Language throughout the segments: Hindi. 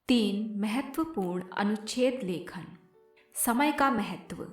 महत्वपूर्ण अनुच्छेद लेखन। समय का महत्व।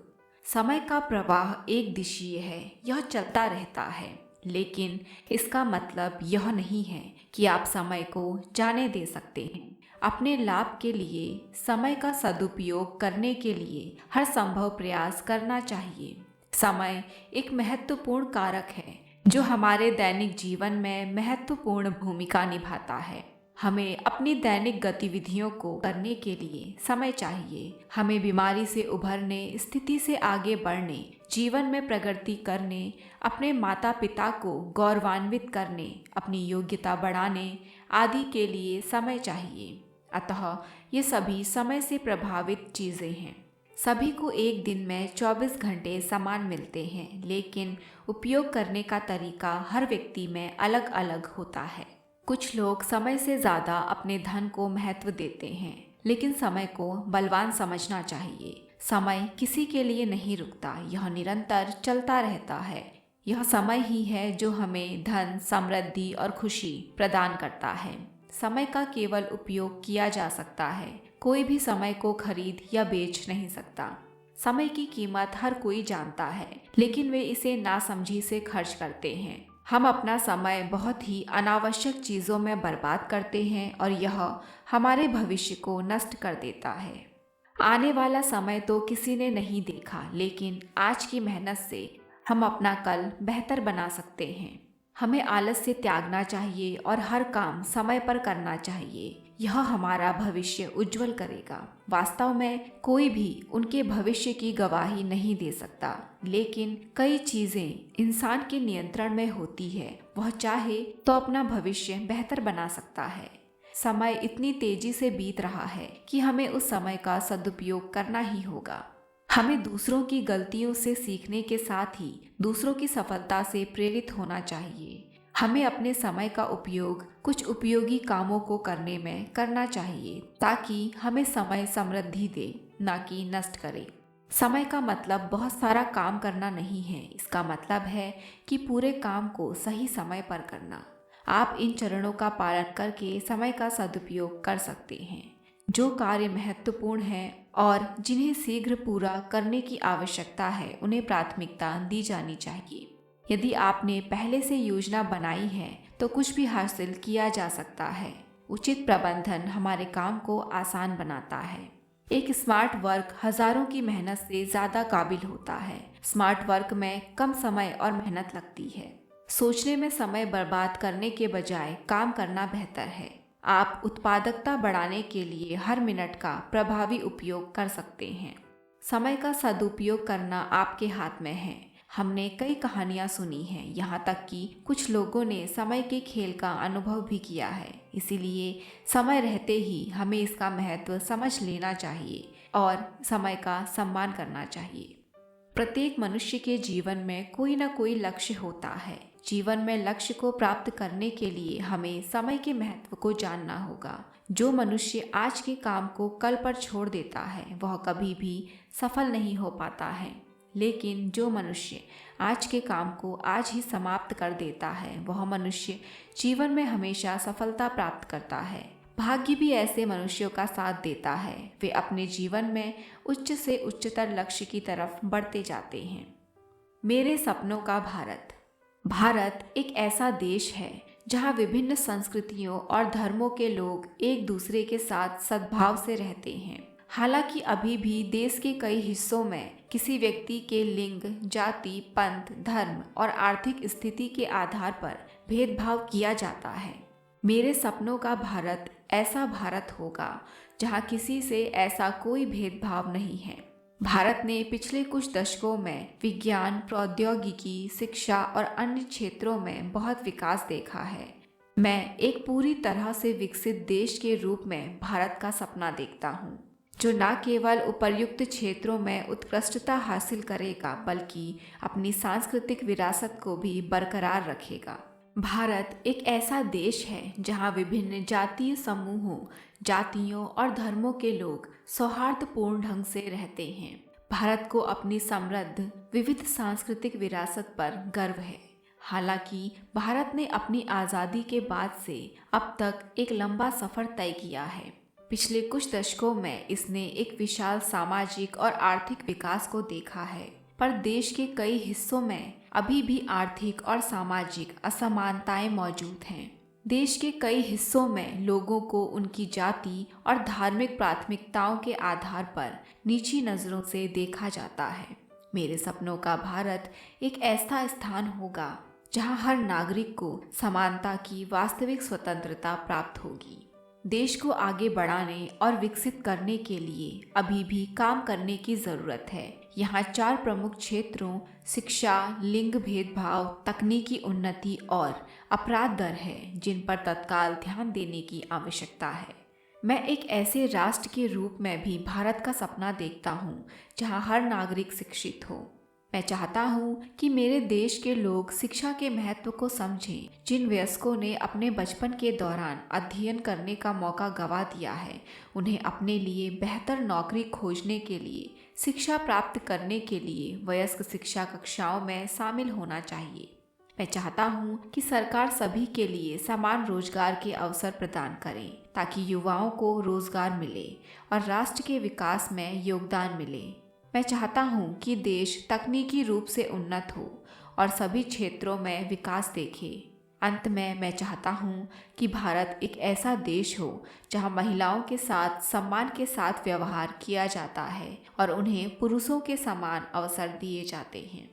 समय का प्रवाह एक दिशीय है, यह चलता रहता है, लेकिन इसका मतलब यह नहीं है कि आप समय को जाने दे सकते हैं। अपने लाभ के लिए समय का सदुपयोग करने के लिए हर संभव प्रयास करना चाहिए। समय एक महत्वपूर्ण कारक है जो हमारे दैनिक जीवन में महत्वपूर्ण भूमिका निभाता है। हमें अपनी दैनिक गतिविधियों को करने के लिए समय चाहिए। हमें बीमारी से उभरने, स्थिति से आगे बढ़ने, जीवन में प्रगति करने, अपने माता पिता को गौरवान्वित करने, अपनी योग्यता बढ़ाने आदि के लिए समय चाहिए। अतः ये सभी समय से प्रभावित चीज़ें हैं। सभी को एक दिन में 24 घंटे समान मिलते हैं, लेकिन उपयोग करने का तरीका हर व्यक्ति में अलग अलग होता है। कुछ लोग समय से ज़्यादा अपने धन को महत्व देते हैं, लेकिन समय को बलवान समझना चाहिए। समय किसी के लिए नहीं रुकता, यह निरंतर चलता रहता है। यह समय ही है जो हमें धन, समृद्धि और खुशी प्रदान करता है। समय का केवल उपयोग किया जा सकता है, कोई भी समय को खरीद या बेच नहीं सकता। समय की कीमत हर कोई जानता है, लेकिन वे इसे नासमझी से खर्च करते हैं। हम अपना समय बहुत ही अनावश्यक चीज़ों में बर्बाद करते हैं और यह हमारे भविष्य को नष्ट कर देता है। आने वाला समय तो किसी ने नहीं देखा, लेकिन आज की मेहनत से हम अपना कल बेहतर बना सकते हैं। हमें आलस से त्यागना चाहिए और हर काम समय पर करना चाहिए। यह हमारा भविष्य उज्जवल करेगा। वास्तव में कोई भी उनके भविष्य की गवाही नहीं दे सकता, लेकिन कई चीजें इंसान के नियंत्रण में होती है। वह चाहे तो अपना भविष्य बेहतर बना सकता है। समय इतनी तेजी से बीत रहा है कि हमें उस समय का सदुपयोग करना ही होगा। हमें दूसरों की गलतियों से सीखने के साथ ही दूसरों की सफलता से प्रेरित होना चाहिए। हमें अपने समय का उपयोग कुछ उपयोगी कामों को करने में करना चाहिए, ताकि हमें समय समृद्धि दे, ना कि नष्ट करे। समय का मतलब बहुत सारा काम करना नहीं है। इसका मतलब है कि पूरे काम को सही समय पर करना। आप इन चरणों का पालन करके समय का सदुपयोग कर सकते हैं। जो कार्य महत्वपूर्ण हैं और जिन्हें शीघ्र पूरा करने की आवश्यकता है, उन्हें प्राथमिकता दी जानी चाहिए। यदि आपने पहले से योजना बनाई है तो कुछ भी हासिल किया जा सकता है। उचित प्रबंधन हमारे काम को आसान बनाता है। एक स्मार्ट वर्क हजारों की मेहनत से ज़्यादा काबिल होता है। स्मार्ट वर्क में कम समय और मेहनत लगती है। सोचने में समय बर्बाद करने के बजाय काम करना बेहतर है। आप उत्पादकता बढ़ाने के लिए हर मिनट का प्रभावी उपयोग कर सकते हैं। समय का सदुपयोग करना आपके हाथ में है। हमने कई कहानियां सुनी हैं, यहाँ तक कि कुछ लोगों ने समय के खेल का अनुभव भी किया है। इसीलिए समय रहते ही हमें इसका महत्व समझ लेना चाहिए और समय का सम्मान करना चाहिए। प्रत्येक मनुष्य के जीवन में कोई ना कोई लक्ष्य होता है। जीवन में लक्ष्य को प्राप्त करने के लिए हमें समय के महत्व को जानना होगा। जो मनुष्य आज के काम को कल पर छोड़ देता है, वह कभी भी सफल नहीं हो पाता है। लेकिन जो मनुष्य आज के काम को आज ही समाप्त कर देता है, वह मनुष्य जीवन में हमेशा सफलता प्राप्त करता है। भाग्य भी ऐसे मनुष्यों का साथ देता है। वे अपने जीवन में उच्च से उच्चतर लक्ष्य की तरफ बढ़ते जाते हैं। मेरे सपनों का भारत। भारत एक ऐसा देश है जहाँ विभिन्न संस्कृतियों और धर्मों के लोग एक दूसरे के साथ सद्भाव से रहते हैं। हालांकि अभी भी देश के कई हिस्सों में किसी व्यक्ति के लिंग, जाति, पंथ, धर्म और आर्थिक स्थिति के आधार पर भेदभाव किया जाता है। मेरे सपनों का भारत ऐसा भारत होगा जहाँ किसी से ऐसा कोई भेदभाव नहीं है। भारत ने पिछले कुछ दशकों में विज्ञान, प्रौद्योगिकी, शिक्षा और अन्य क्षेत्रों में बहुत विकास देखा है। मैं एक पूरी तरह से विकसित देश के रूप में भारत का सपना देखता हूँ, जो न केवल उपर्युक्त क्षेत्रों में उत्कृष्टता हासिल करेगा, बल्कि अपनी सांस्कृतिक विरासत को भी बरकरार रखेगा। भारत एक ऐसा देश है जहाँ विभिन्न जातीय समूहों, जातियों और धर्मों के लोग सौहार्दपूर्ण ढंग से रहते हैं। भारत को अपनी समृद्ध विविध सांस्कृतिक विरासत पर गर्व है। हालांकि भारत ने अपनी आज़ादी के बाद से अब तक एक लंबा सफ़र तय किया है। पिछले कुछ दशकों में इसने एक विशाल सामाजिक और आर्थिक विकास को देखा है, पर देश के कई हिस्सों में अभी भी आर्थिक और सामाजिक असमानताएं मौजूद हैं। देश के कई हिस्सों में लोगों को उनकी जाति और धार्मिक प्राथमिकताओं के आधार पर नीची नज़रों से देखा जाता है। मेरे सपनों का भारत एक ऐसा स्थान होगा जहां हर नागरिक को समानता की वास्तविक स्वतंत्रता प्राप्त होगी। देश को आगे बढ़ाने और विकसित करने के लिए अभी भी काम करने की ज़रूरत है। यहाँ 4 प्रमुख क्षेत्रों शिक्षा, लिंग भेदभाव, तकनीकी उन्नति और अपराध दर है जिन पर तत्काल ध्यान देने की आवश्यकता है। मैं एक ऐसे राष्ट्र के रूप में भी भारत का सपना देखता हूँ जहाँ हर नागरिक शिक्षित हो। मैं चाहता हूँ कि मेरे देश के लोग शिक्षा के महत्व को समझें। जिन वयस्कों ने अपने बचपन के दौरान अध्ययन करने का मौका गंवा दिया है, उन्हें अपने लिए बेहतर नौकरी खोजने के लिए, शिक्षा प्राप्त करने के लिए वयस्क शिक्षा कक्षाओं में शामिल होना चाहिए। मैं चाहता हूँ कि सरकार सभी के लिए समान रोजगार के अवसर प्रदान करे ताकि युवाओं को रोजगार मिले और राष्ट्र के विकास में योगदान मिले। मैं चाहता हूँ कि देश तकनीकी रूप से उन्नत हो और सभी क्षेत्रों में विकास देखे। अंत में मैं चाहता हूँ कि भारत एक ऐसा देश हो जहाँ महिलाओं के साथ सम्मान के साथ व्यवहार किया जाता है और उन्हें पुरुषों के समान अवसर दिए जाते हैं।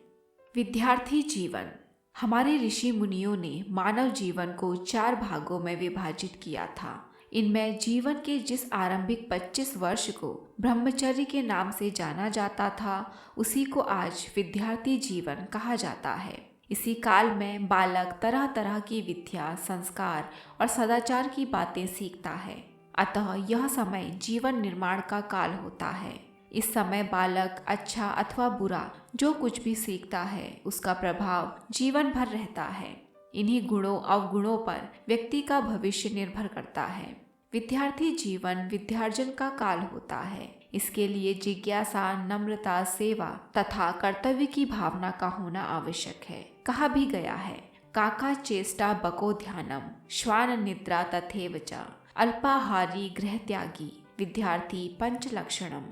विद्यार्थी जीवन। हमारे ऋषि मुनियों ने मानव जीवन को 4 भागों में विभाजित किया था। इनमें जीवन के जिस आरंभिक 25 वर्ष को ब्रह्मचर्य के नाम से जाना जाता था, उसी को आज विद्यार्थी जीवन कहा जाता है। इसी काल में बालक तरह तरह की विद्या, संस्कार और सदाचार की बातें सीखता है। अतः यह समय जीवन निर्माण का काल होता है। इस समय बालक अच्छा अथवा बुरा जो कुछ भी सीखता है, उसका प्रभाव जीवन भर रहता है। इन्हीं गुणों अवगुणों पर व्यक्ति का भविष्य निर्भर करता है। विद्यार्थी जीवन विद्यार्जन का काल होता है। इसके लिए जिज्ञासा, नम्रता, सेवा तथा कर्तव्य की भावना का होना आवश्यक है। कहा भी गया है, काका चेष्टा बको ध्यानम, श्वान निद्रा तथैव च, अल्पाहारी गृह त्यागी, विद्यार्थी पंच लक्षणम।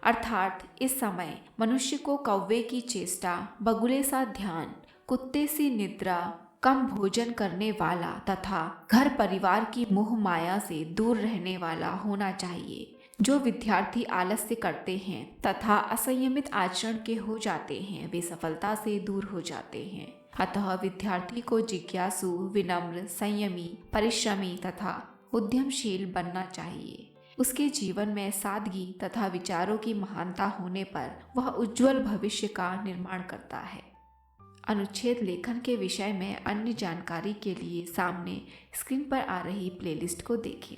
अर्थात इस समय मनुष्य को कौवे की चेष्टा, बगुले सा ध्यान, कुत्ते सी निद्रा, कम भोजन करने वाला तथा घर परिवार की मोह माया से दूर रहने वाला होना चाहिए। जो विद्यार्थी आलस्य करते हैं तथा असंयमित आचरण के हो जाते हैं, वे सफलता से दूर हो जाते हैं। अतः विद्यार्थी को जिज्ञासु, विनम्र, संयमी, परिश्रमी तथा उद्यमशील बनना चाहिए। उसके जीवन में सादगी तथा विचारों की महानता होने पर वह उज्जवल भविष्य का निर्माण करता है। अनुच्छेद लेखन के विषय में अन्य जानकारी के लिए सामने स्क्रीन पर आ रही प्लेलिस्ट को देखें।